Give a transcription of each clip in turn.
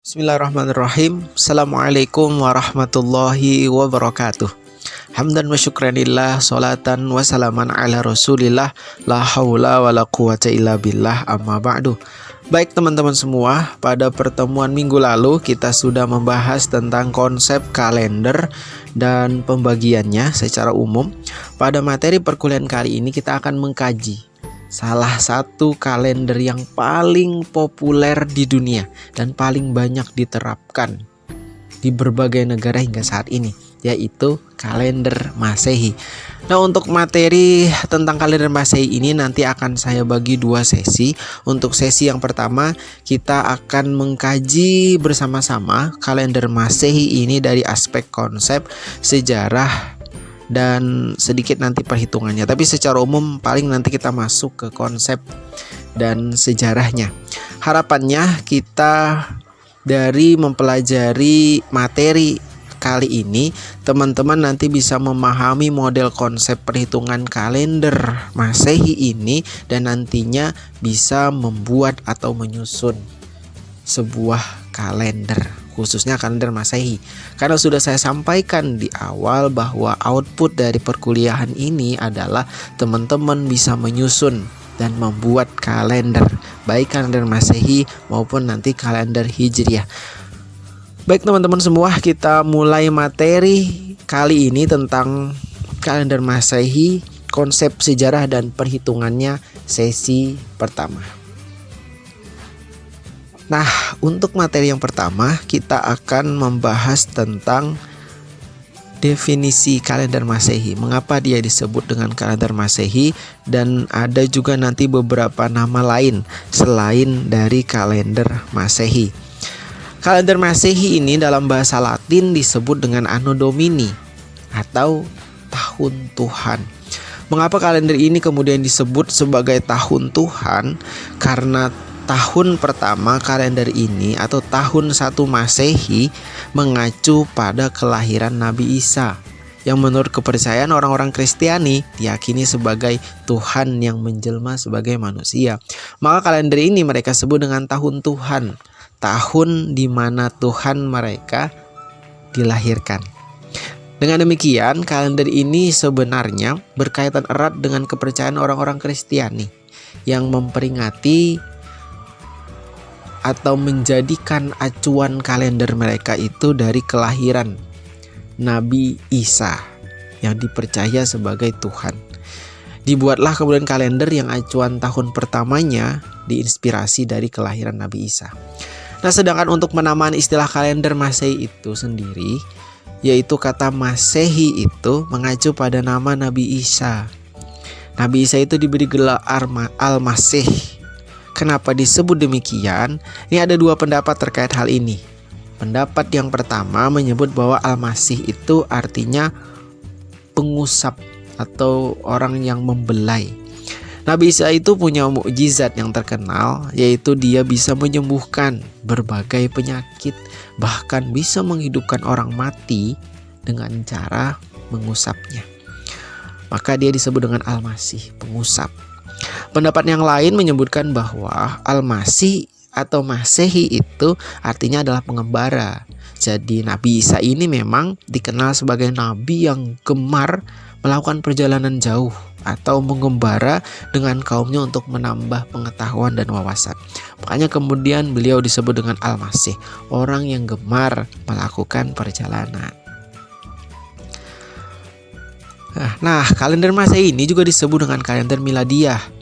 Bismillahirrahmanirrahim. Assalamualaikum warahmatullahi wabarakatuh. Hamdan wa syukranillah, salatan wa salaman ala rasulillah, la haula wa la quwata illa billah, amma ba'du. Baik teman-teman semua, pada pertemuan minggu lalu kita sudah membahas tentang konsep kalender dan pembagiannya secara umum. Pada materi perkuliahan kali ini kita akan mengkaji salah satu kalender yang paling populer di dunia dan paling banyak diterapkan di berbagai negara hingga saat ini, yaitu kalender Masehi. Nah, untuk materi tentang kalender Masehi ini nanti akan saya bagi dua sesi. Untuk sesi yang pertama kita akan mengkaji bersama-sama kalender Masehi ini dari aspek konsep, sejarah, dan sedikit nanti perhitungannya. Tapi secara umum paling nanti kita masuk ke konsep dan sejarahnya. Harapannya kita dari mempelajari materi kali ini, teman-teman nanti bisa memahami model konsep perhitungan kalender Masehi ini dan nantinya bisa membuat atau menyusun sebuah kalender, khususnya kalender Masehi. Karena sudah saya sampaikan di awal bahwa output dari perkuliahan ini adalah teman-teman bisa menyusun dan membuat kalender, baik kalender Masehi maupun nanti kalender Hijriah. Baik teman-teman semua, kita mulai materi kali ini tentang kalender Masehi, konsep, sejarah, dan perhitungannya, sesi pertama. Nah, untuk materi yang pertama kita akan membahas tentang definisi kalender Masehi. Mengapa dia disebut dengan kalender Masehi, dan ada juga nanti beberapa nama lain selain dari kalender Masehi. Kalender Masehi ini dalam bahasa Latin disebut dengan Anno Domini atau tahun Tuhan. Mengapa kalender ini kemudian disebut sebagai tahun Tuhan? Karena tahun pertama kalender ini atau tahun 1 Masehi mengacu pada kelahiran Nabi Isa, yang menurut kepercayaan orang-orang Kristiani diyakini sebagai Tuhan yang menjelma sebagai manusia. Maka kalender ini mereka sebut dengan tahun Tuhan, tahun di mana Tuhan mereka dilahirkan. Dengan demikian, kalender ini sebenarnya berkaitan erat dengan kepercayaan orang-orang Kristiani yang memperingati atau menjadikan acuan kalender mereka itu dari kelahiran Nabi Isa yang dipercaya sebagai Tuhan. Dibuatlah kemudian kalender yang acuan tahun pertamanya diinspirasi dari kelahiran Nabi Isa. Nah, sedangkan untuk penamaan istilah kalender Masehi itu sendiri, yaitu kata Masehi itu mengacu pada nama Nabi Isa. Nabi Isa itu diberi gelar Al-Masih. Kenapa disebut demikian? Ini ada dua pendapat terkait hal ini. Pendapat yang pertama menyebut bahwa Al-Masih itu artinya pengusap atau orang yang membelai. Nabi Isa itu punya mukjizat yang terkenal, yaitu dia bisa menyembuhkan berbagai penyakit, bahkan bisa menghidupkan orang mati dengan cara mengusapnya. Maka dia disebut dengan Al-Masih, pengusap. Pendapat yang lain menyebutkan bahwa Al-Masih atau Masehi itu artinya adalah pengembara. Jadi Nabi Isa ini memang dikenal sebagai nabi yang gemar melakukan perjalanan jauh atau mengembara dengan kaumnya untuk menambah pengetahuan dan wawasan. Makanya kemudian beliau disebut dengan Al-Masih, orang yang gemar melakukan perjalanan. Nah, kalender Masehi ini juga disebut dengan kalender Miladiyah.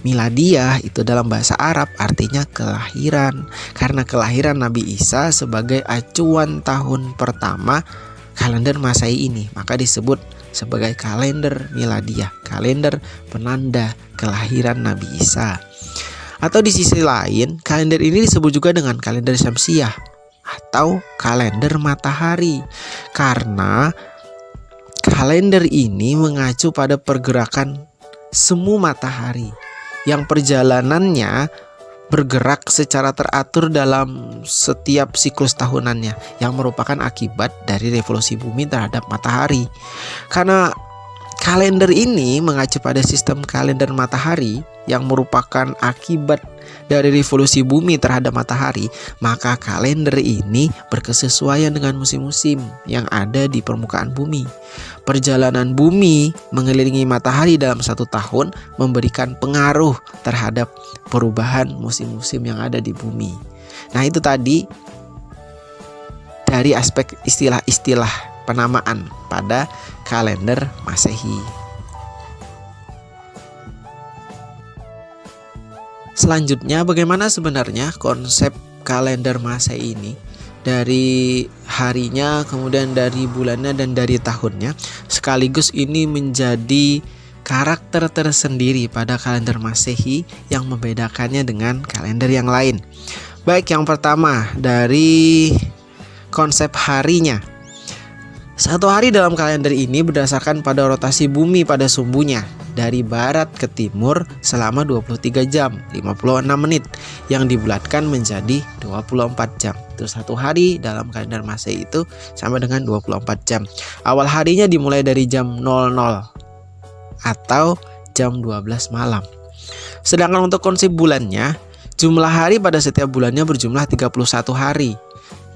Miladiyah itu dalam bahasa Arab artinya kelahiran. Karena kelahiran Nabi Isa sebagai acuan tahun pertama kalender Masehi ini, maka disebut sebagai kalender Miladiyah, kalender penanda kelahiran Nabi Isa. Atau di sisi lain, kalender ini disebut juga dengan kalender Syamsiyah atau kalender matahari, karena kalender ini mengacu pada pergerakan semu matahari yang perjalanannya bergerak secara teratur dalam setiap siklus tahunannya, yang merupakan akibat dari revolusi bumi terhadap matahari. Karena kalender ini mengacu pada sistem kalender matahari yang merupakan akibat dari revolusi bumi terhadap matahari, maka kalender ini berkesesuaian dengan musim-musim yang ada di permukaan bumi. Perjalanan bumi mengelilingi matahari dalam 1 tahun memberikan pengaruh terhadap perubahan musim-musim yang ada di bumi. Nah, itu tadi dari aspek istilah-istilah penamaan pada kalender Masehi. Selanjutnya, bagaimana sebenarnya konsep kalender Masehi ini? Dari harinya, kemudian dari bulannya, dan dari tahunnya. Sekaligus ini menjadi karakter tersendiri pada kalender Masehi yang membedakannya dengan kalender yang lain. Baik, yang pertama dari konsep harinya. 1 hari dalam kalender ini berdasarkan pada rotasi bumi pada sumbunya dari barat ke timur selama 23 jam 56 menit yang dibulatkan menjadi 24 jam. Itu 1 hari dalam kalender Masehi itu sama dengan 24 jam. Awal harinya dimulai dari jam 00 atau jam 12 malam. Sedangkan untuk konsep bulannya, jumlah hari pada setiap bulannya berjumlah 31 hari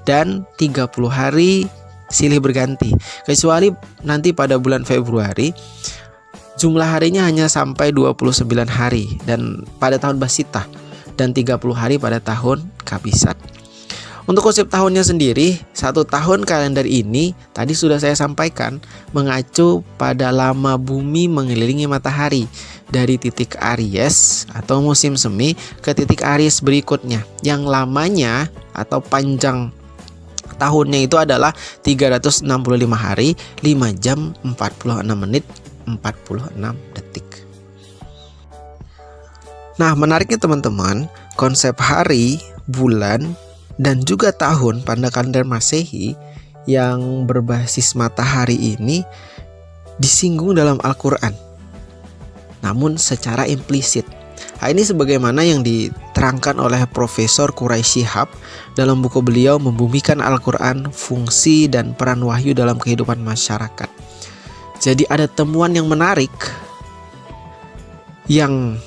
dan 30 hari silih berganti, kecuali nanti pada bulan Februari jumlah harinya hanya sampai 29 hari dan pada tahun Basitah, dan 30 hari pada tahun Kabisat. Untuk konsep tahunnya sendiri, 1 tahun kalender ini tadi sudah saya sampaikan mengacu pada lama bumi mengelilingi matahari dari titik Aries atau musim semi ke titik Aries berikutnya, yang lamanya atau panjang tahunnya itu adalah 365 hari, 5 jam, 46 menit, 46 detik. Nah, menariknya teman-teman, konsep hari, bulan, dan juga tahun pada kalender Masehi yang berbasis matahari ini disinggung dalam Al-Quran, namun secara implisit. Nah, ini sebagaimana yang diterangkan oleh Profesor Quraisy Shihab dalam buku beliau Membumikan Al-Quran, Fungsi dan Peran Wahyu dalam Kehidupan Masyarakat. Jadi ada temuan yang menarik yang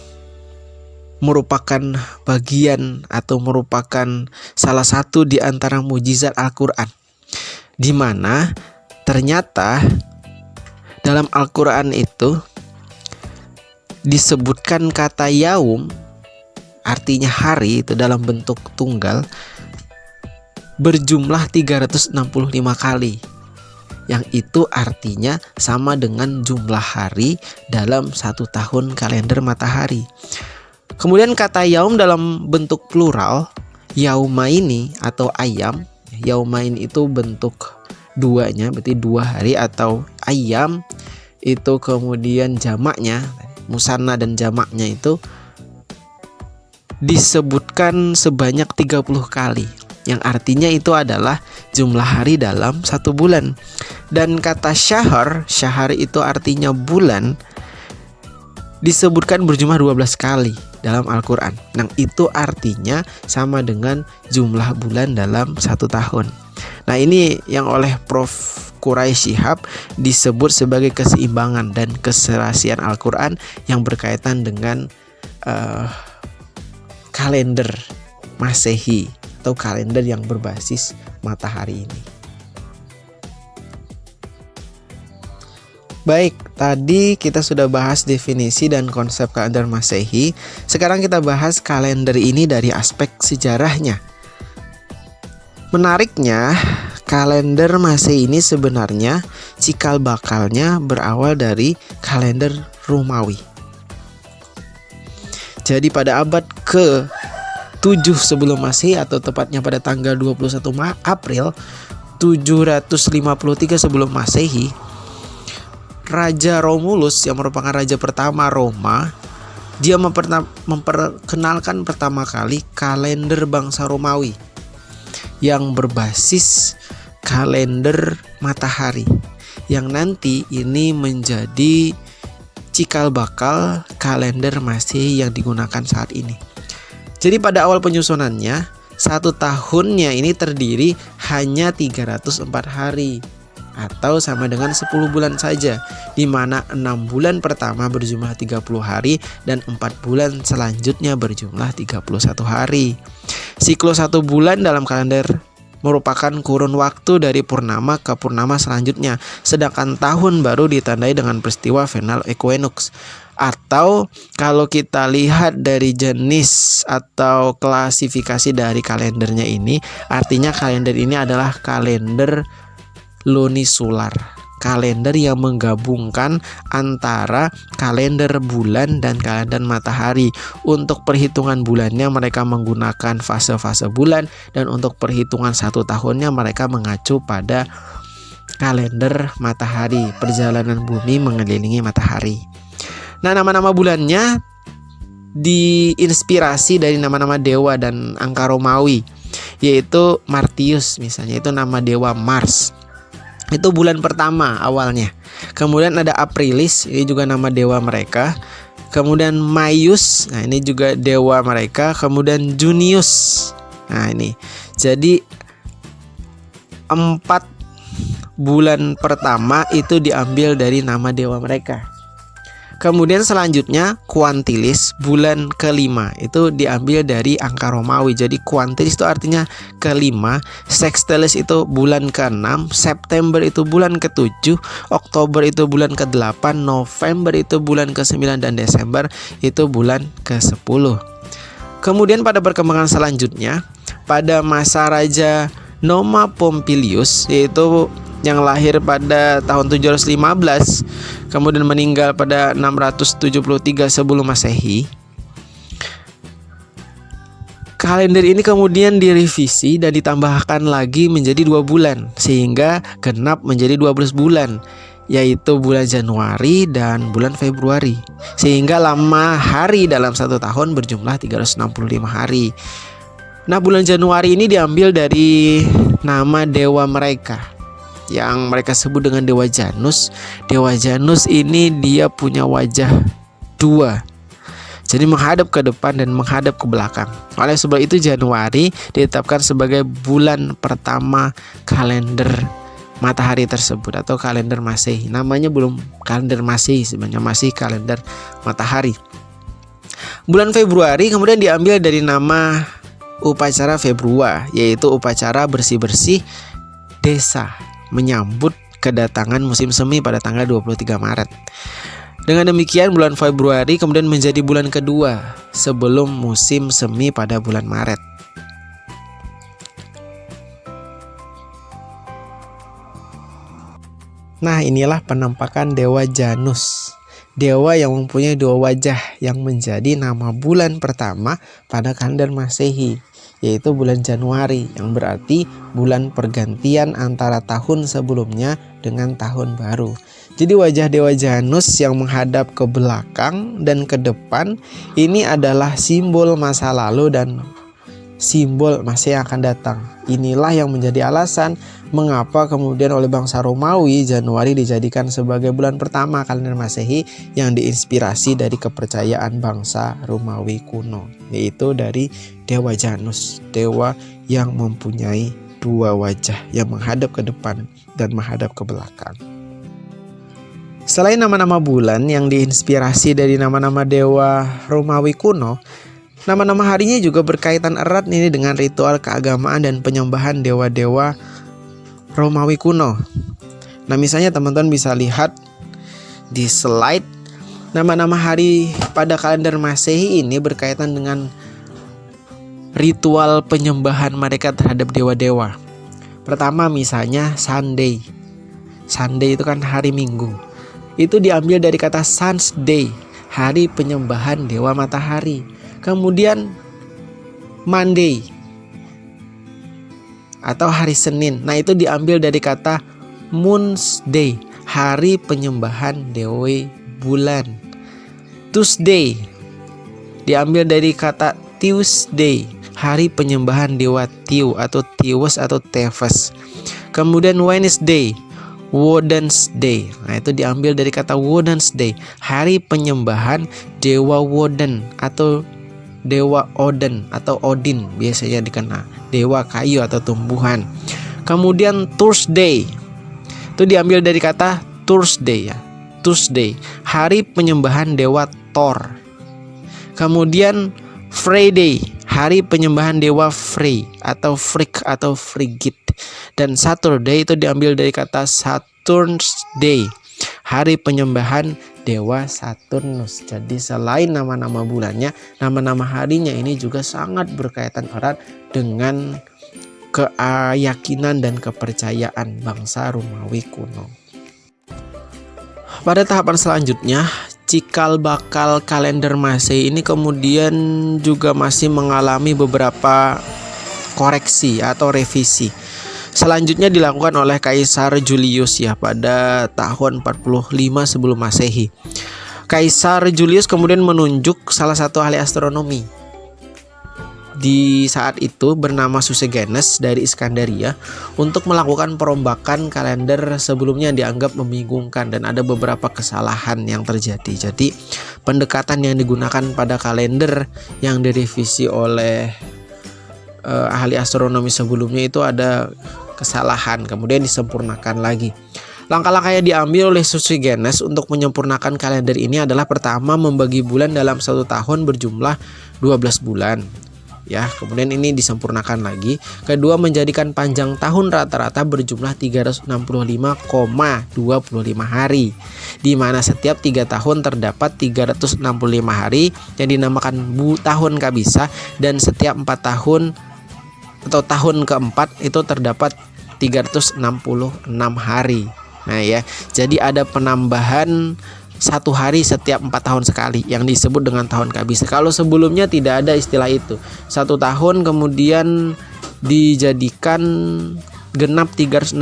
merupakan bagian atau merupakan salah satu di antara mujizat Al-Quran, di mana ternyata dalam Al-Quran itu disebutkan kata yaum, artinya hari, itu dalam bentuk tunggal berjumlah 365 kali, yang itu artinya sama dengan jumlah hari dalam 1 tahun kalender matahari. Kemudian kata yaum dalam bentuk plural, yaumaini atau ayam. Yaumain itu bentuk duanya, berarti 2 hari, atau ayam itu kemudian jamaknya, musanna dan jamaknya itu disebutkan sebanyak 30 kali, yang artinya itu adalah jumlah hari dalam 1 bulan. Dan kata syahar itu artinya bulan, disebutkan berjumlah 12 kali dalam Al-Quran. Nah, itu artinya sama dengan jumlah bulan dalam 1 tahun. Nah, ini yang oleh Prof. Quraisy Shihab disebut sebagai keseimbangan dan keserasian Al-Quran yang berkaitan dengan kalender Masehi atau kalender yang berbasis matahari ini. Baik, tadi kita sudah bahas definisi dan konsep kalender Masehi. Sekarang kita bahas kalender ini dari aspek sejarahnya. Menariknya, kalender Masehi ini sebenarnya cikal bakalnya berawal dari kalender Romawi. Jadi pada abad ke-7 sebelum Masehi, atau tepatnya pada tanggal 21 April 753 sebelum Masehi, Raja Romulus yang merupakan raja pertama Roma, dia memperkenalkan pertama kali kalender bangsa Romawi yang berbasis kalender matahari, yang nanti ini menjadi cikal bakal kalender Masehi yang digunakan saat ini. Jadi pada awal penyusunannya, 1 tahunnya ini terdiri hanya 304 hari. atau sama dengan 10 bulan saja, di mana 6 bulan pertama berjumlah 30 hari dan 4 bulan selanjutnya berjumlah 31 hari. Siklus 1 bulan dalam kalender merupakan kurun waktu dari purnama ke purnama selanjutnya, sedangkan tahun baru ditandai dengan peristiwa vernal equinox. Atau kalau kita lihat dari jenis atau klasifikasi dari kalendernya ini, artinya kalender ini adalah kalender lunisolar, kalender yang menggabungkan antara kalender bulan dan kalender matahari. Untuk perhitungan bulannya mereka menggunakan fase-fase bulan, dan untuk perhitungan 1 tahunnya mereka mengacu pada kalender matahari, perjalanan bumi mengelilingi matahari. Nah, nama-nama bulannya diinspirasi dari nama-nama dewa dan angka Romawi, yaitu Martius misalnya, itu nama dewa Mars. Itu bulan pertama awalnya. Kemudian ada Aprilis, ini juga nama dewa mereka. Kemudian Maius, nah ini juga dewa mereka. Kemudian Junius, nah ini. Jadi 4 bulan pertama itu diambil dari nama dewa mereka. Kemudian selanjutnya Quintilis, bulan kelima itu diambil dari angka Romawi. Jadi Quintilis itu artinya kelima, Sextilis itu bulan ke-6, September itu bulan ke-7, Oktober itu bulan ke-8, November itu bulan ke-9, dan Desember itu bulan ke-10. Kemudian pada perkembangan selanjutnya, pada masa Raja Noma Pompilius, yaitu yang lahir pada tahun 715 kemudian meninggal pada 673 sebelum Masehi. Kalender ini kemudian direvisi dan ditambahkan lagi menjadi 2 bulan sehingga genap menjadi 12 bulan, yaitu bulan Januari dan bulan Februari, sehingga lama hari dalam 1 tahun berjumlah 365 hari. Nah, bulan Januari ini diambil dari nama dewa mereka yang mereka sebut dengan Dewa Janus. Dewa Janus ini dia punya wajah 2, jadi menghadap ke depan dan menghadap ke belakang. Oleh sebab itu Januari ditetapkan sebagai bulan pertama kalender matahari tersebut atau kalender Masehi. Namanya belum kalender Masehi, sebenarnya masih kalender matahari. Bulan Februari kemudian diambil dari nama upacara Februa, yaitu upacara bersih-bersih desa menyambut kedatangan musim semi pada tanggal 23 Maret. Dengan demikian bulan Februari kemudian menjadi bulan kedua sebelum musim semi pada bulan Maret. Nah, inilah penampakan Dewa Janus, dewa yang mempunyai 2 wajah yang menjadi nama bulan pertama pada kalender Masehi, yaitu bulan Januari, yang berarti bulan pergantian antara tahun sebelumnya dengan tahun baru. Jadi wajah Dewa Janus yang menghadap ke belakang dan ke depan ini adalah simbol masa lalu dan simbol masa yang akan datang. Inilah yang menjadi alasan mengapa kemudian oleh bangsa Romawi Januari dijadikan sebagai bulan pertama kalender Masehi yang diinspirasi dari kepercayaan bangsa Romawi kuno, yaitu dari Dewa Janus, dewa yang mempunyai 2 wajah yang menghadap ke depan dan menghadap ke belakang. Selain nama-nama bulan yang diinspirasi dari nama-nama dewa Romawi kuno, nama-nama harinya juga berkaitan erat ini dengan ritual keagamaan dan penyembahan dewa-dewa Romawi kuno. Nah, misalnya teman-teman bisa lihat di slide, nama-nama hari pada kalender Masehi ini berkaitan dengan ritual penyembahan mereka terhadap dewa-dewa. Pertama misalnya Sunday. Sunday itu kan hari Minggu. Itu diambil dari kata Sun's Day, hari penyembahan dewa matahari. Kemudian Monday atau hari Senin. Nah, itu diambil dari kata Moon's Day, hari penyembahan dewa bulan. Tuesday diambil dari kata Tuesday, hari penyembahan dewa Tiu atau Tiwes atau Tefes. Kemudian Wednesday, Wednesday. Nah, itu diambil dari kata Wednesday, hari penyembahan dewa Woden atau dewa Odin atau Odin biasanya dikenal, dewa kayu atau tumbuhan. Kemudian Thursday. Itu diambil dari kata Thursday ya. Tuesday, hari penyembahan dewa Thor. Kemudian Friday, hari penyembahan dewa Frey atau Frigg atau Frigid. Dan Saturday itu diambil dari kata Saturn's Day, hari penyembahan dewa Saturnus. Jadi selain nama-nama bulannya, nama-nama harinya ini juga sangat berkaitan erat dengan keyakinan dan kepercayaan bangsa Romawi kuno. Pada tahapan selanjutnya, cikal bakal kalender Masehi ini kemudian juga masih mengalami beberapa koreksi atau revisi. Selanjutnya dilakukan oleh Kaisar Julius ya pada tahun 45 sebelum Masehi. Kaisar Julius kemudian menunjuk salah satu ahli astronomi di saat itu bernama Susegenes dari Iskandaria untuk melakukan perombakan kalender sebelumnya yang dianggap membingungkan dan ada beberapa kesalahan yang terjadi. Jadi pendekatan yang digunakan pada kalender yang direvisi oleh ahli astronomi sebelumnya itu ada kesalahan, kemudian disempurnakan lagi. Langkah-langkah yang diambil oleh Susegenes untuk menyempurnakan kalender ini adalah pertama membagi bulan dalam satu tahun berjumlah 12 bulan. Ya, kemudian ini disempurnakan lagi. Kedua, menjadikan panjang tahun rata-rata berjumlah 365,25 hari, di mana setiap 3 tahun terdapat 365 hari yang dinamakan tahun kabisah, dan setiap 4 tahun atau tahun keempat itu terdapat 366 hari. Nah ya, jadi ada penambahan 1 hari setiap 4 tahun sekali yang disebut dengan tahun kabisah. Kalau sebelumnya tidak ada istilah itu. 1 tahun kemudian dijadikan genap 365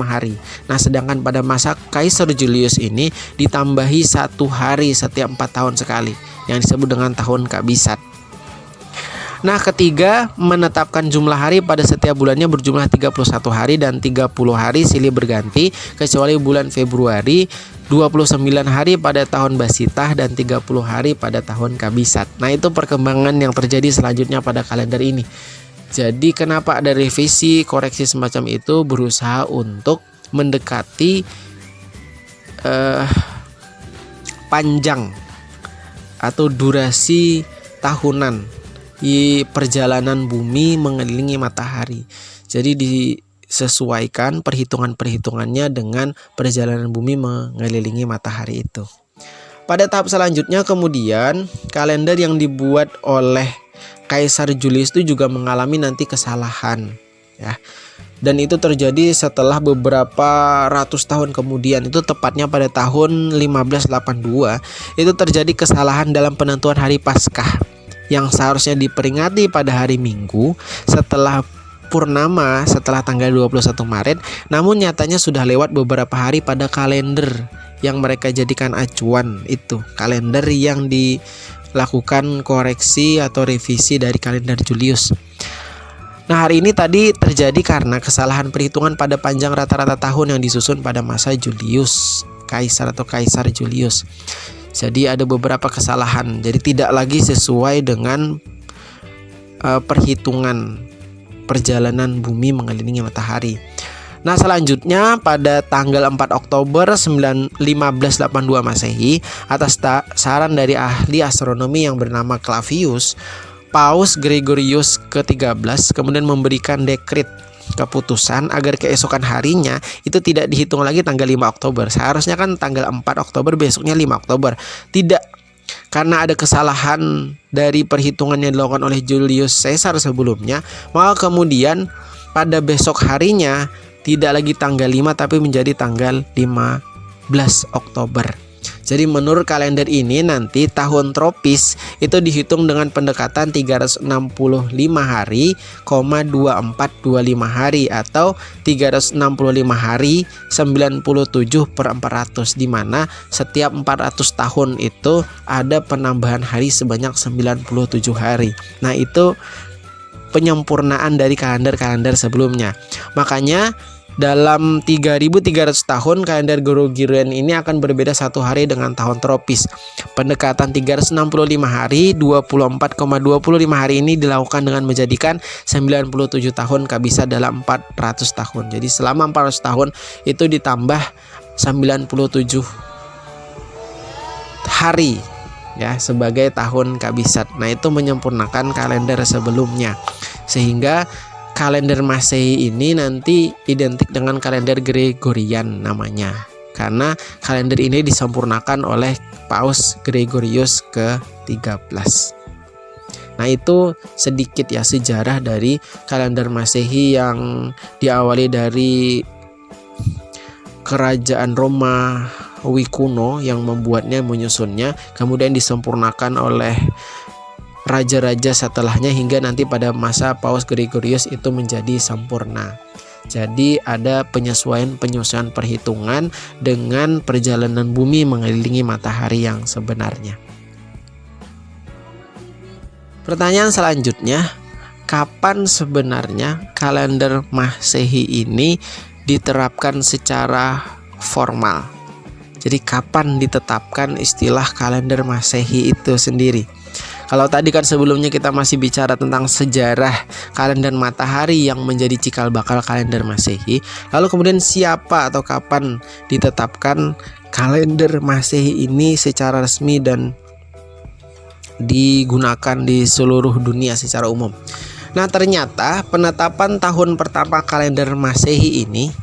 hari. Nah, sedangkan pada masa Kaisar Julius ini ditambahi 1 hari setiap 4 tahun sekali yang disebut dengan tahun kabisat. Nah, ketiga, menetapkan jumlah hari pada setiap bulannya berjumlah 31 hari dan 30 hari silih berganti, kecuali bulan Februari, 29 hari pada tahun Basitah dan 30 hari pada tahun Kabisat. Nah, itu perkembangan yang terjadi selanjutnya pada kalender ini. Jadi kenapa ada revisi, koreksi semacam itu, berusaha untuk mendekati panjang atau durasi tahunan di perjalanan bumi mengelilingi matahari. Jadi disesuaikan perhitungan-perhitungannya dengan perjalanan bumi mengelilingi matahari itu. Pada tahap selanjutnya kemudian kalender yang dibuat oleh Kaisar Julius itu juga mengalami nanti kesalahan ya. Dan itu terjadi setelah beberapa ratus tahun kemudian, itu tepatnya pada tahun 1582, itu terjadi kesalahan dalam penentuan hari Paskah yang seharusnya diperingati pada hari Minggu setelah purnama, setelah tanggal 21 Maret, namun nyatanya sudah lewat beberapa hari pada kalender yang mereka jadikan acuan, itu kalender yang dilakukan koreksi atau revisi dari kalender Julius. Nah, hari ini tadi terjadi karena kesalahan perhitungan pada panjang rata-rata tahun yang disusun pada masa Julius Kaisar atau Kaisar Julius. Jadi ada beberapa kesalahan. Jadi tidak lagi sesuai dengan perhitungan perjalanan bumi mengelilingi matahari. Nah, selanjutnya pada tanggal 4 Oktober 1582 Masehi, atas saran dari ahli astronomi yang bernama Clavius, Paus Gregorius ke-13 kemudian memberikan dekret keputusan agar keesokan harinya itu tidak dihitung lagi tanggal 5 Oktober. Seharusnya kan tanggal 4 Oktober, besoknya 5 Oktober. Tidak, karena ada kesalahan dari perhitungan yang dilakukan oleh Julius Caesar sebelumnya, maka kemudian pada besok harinya tidak lagi tanggal 5 tapi menjadi tanggal 15 Oktober. Jadi menurut kalender ini nanti tahun tropis itu dihitung dengan pendekatan 365 hari, 2425 hari atau 365 hari 97/400, di mana setiap 400 tahun itu ada penambahan hari sebanyak 97 hari. Nah, itu penyempurnaan dari kalender-kalender sebelumnya. Makanya Dalam 3.300 tahun kalender Gregorian ini akan berbeda satu hari dengan tahun tropis. Pendekatan 365 hari, 24,25 hari ini dilakukan dengan menjadikan 97 tahun kabisat dalam 400 tahun. Jadi selama 400 tahun itu ditambah 97 hari ya sebagai tahun kabisat. Nah, itu menyempurnakan kalender sebelumnya. Sehingga kalender Masehi ini nanti identik dengan kalender Gregorian namanya. Karena kalender ini disempurnakan oleh Paus Gregorius ke-13. Nah, itu sedikit ya sejarah dari kalender Masehi yang diawali dari kerajaan Romawi kuno yang membuatnya, menyusunnya, kemudian disempurnakan oleh raja-raja setelahnya hingga nanti pada masa Paus Gregorius itu menjadi sempurna. Jadi ada penyesuaian perhitungan dengan perjalanan bumi mengelilingi matahari yang sebenarnya. Pertanyaan selanjutnya, kapan sebenarnya kalender Masehi ini diterapkan secara formal? Jadi kapan ditetapkan istilah kalender Masehi itu sendiri? Kalau tadi kan sebelumnya kita masih bicara tentang sejarah kalender matahari yang menjadi cikal bakal kalender Masehi. Lalu kemudian siapa atau kapan ditetapkan kalender Masehi ini secara resmi dan digunakan di seluruh dunia secara umum? Nah, ternyata penetapan tahun pertama kalender Masehi ini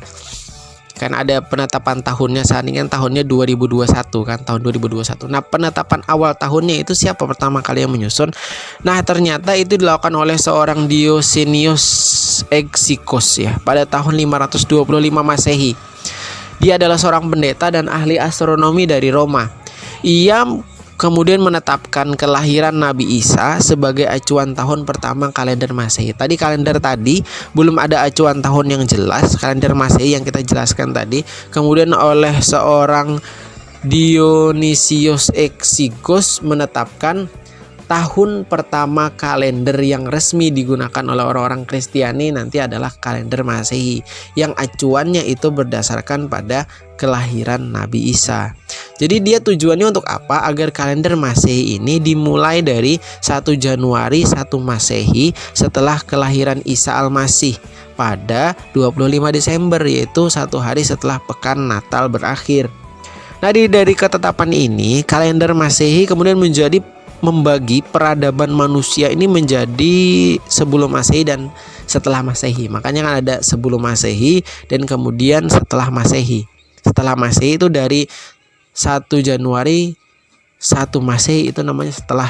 kan ada penetapan tahunnya, saat ini kan tahunnya 2021 kan, tahun 2021. Nah, penetapan awal tahunnya itu siapa pertama kali yang menyusun? Nah, ternyata itu dilakukan oleh seorang Diocenius Exiguus ya pada tahun 525 Masehi. Dia adalah seorang pendeta dan ahli astronomi dari Roma. Ia kemudian menetapkan kelahiran Nabi Isa sebagai acuan tahun pertama kalender Masehi. Kalender tadi belum ada acuan tahun yang jelas, kalender Masehi yang kita jelaskan tadi. Kemudian oleh seorang Dionysius Exiguus menetapkan tahun pertama kalender yang resmi digunakan oleh orang-orang Kristiani nanti adalah kalender Masehi, yang acuannya itu berdasarkan pada kelahiran Nabi Isa. Jadi dia tujuannya untuk apa? Agar kalender Masehi ini dimulai dari 1 Januari 1 Masehi setelah kelahiran Isa Al-Masih pada 25 Desember, yaitu satu hari setelah pekan Natal berakhir. Nah, dari ketetapan ini kalender Masehi kemudian membagi peradaban manusia ini menjadi sebelum Masehi dan setelah Masehi. Makanya kan ada sebelum Masehi dan kemudian setelah Masehi. Setelah Masehi itu dari 1 Januari 1 Masehi itu namanya setelah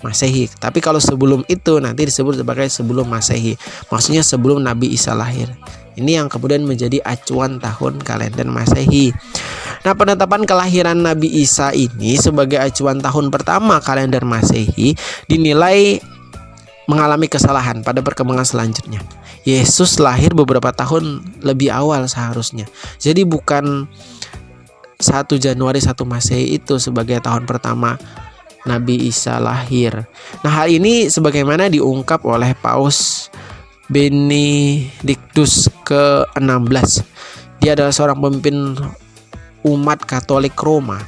Masehi. Tapi kalau sebelum itu nanti disebut sebagai sebelum Masehi. Maksudnya sebelum Nabi Isa lahir. Ini yang kemudian menjadi acuan tahun kalender Masehi. Nah, penetapan kelahiran Nabi Isa ini sebagai acuan tahun pertama kalender Masehi dinilai mengalami kesalahan pada perkembangan selanjutnya. Yesus lahir beberapa tahun lebih awal seharusnya. Jadi bukan 1 Januari 1 Masehi itu sebagai tahun pertama Nabi Isa lahir. Nah, hal ini sebagaimana diungkap oleh Paus Benedictus ke-16. Dia adalah seorang pemimpin umat Katolik Roma.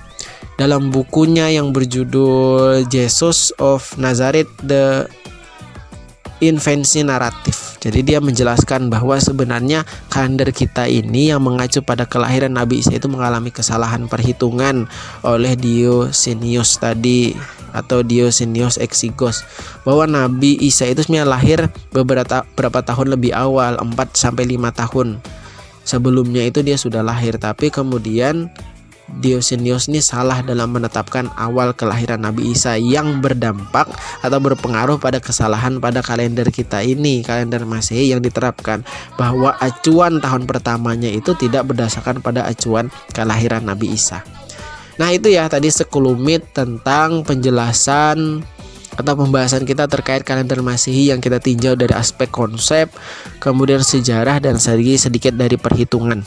Dalam bukunya yang berjudul Jesus of Nazareth, The Infancy Narrative. Jadi dia menjelaskan bahwa sebenarnya kalender kita ini yang mengacu pada kelahiran Nabi Isa itu mengalami kesalahan perhitungan oleh Diocenius tadi atau Diocenius Exiguus, bahwa Nabi Isa itu sebenarnya lahir beberapa tahun lebih awal, 4-5 tahun sebelumnya itu dia sudah lahir. Tapi kemudian Diocenius ini salah dalam menetapkan awal kelahiran Nabi Isa yang berdampak atau berpengaruh pada kesalahan pada kalender kita ini, kalender Masehi yang diterapkan, bahwa acuan tahun pertamanya itu tidak berdasarkan pada acuan kelahiran Nabi Isa. Nah, itu ya tadi sekelumit tentang penjelasan atau pembahasan kita terkait kalender Masehi yang kita tinjau dari aspek konsep, kemudian sejarah, dan sedikit dari perhitungan.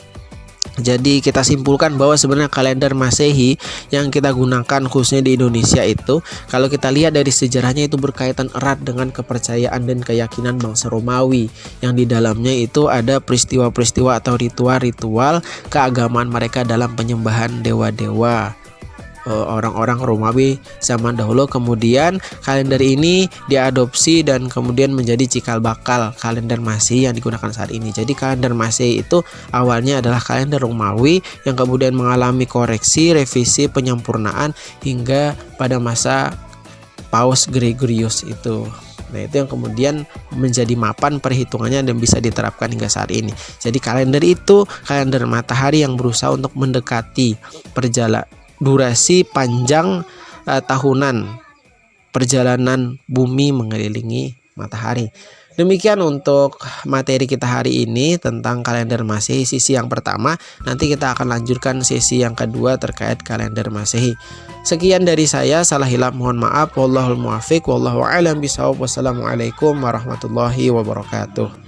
Jadi kita simpulkan bahwa sebenarnya kalender Masehi yang kita gunakan khususnya di Indonesia itu, kalau kita lihat dari sejarahnya itu berkaitan erat dengan kepercayaan dan keyakinan bangsa Romawi, yang di dalamnya itu ada peristiwa-peristiwa atau ritual-ritual keagamaan mereka dalam penyembahan dewa-dewa orang-orang Romawi zaman dahulu. Kemudian kalender ini diadopsi dan kemudian menjadi cikal bakal kalender Masehi yang digunakan saat ini. Jadi kalender Masehi itu awalnya adalah kalender Romawi yang kemudian mengalami koreksi, revisi, penyempurnaan hingga pada masa Paus Gregorius itu. Nah, itu yang kemudian menjadi mapan perhitungannya dan bisa diterapkan hingga saat ini. Jadi kalender itu kalender matahari yang berusaha untuk mendekati durasi panjang tahunan perjalanan bumi mengelilingi matahari. Demikian untuk materi kita hari ini tentang kalender Masehi sesi yang pertama. Nanti kita akan lanjutkan sesi yang kedua terkait kalender Masehi. Sekian dari saya, salah hilaf mohon maaf. Wallahul muwaffiq, wallahu a'lam bishawab. Wassalamualaikum warahmatullahi wabarakatuh.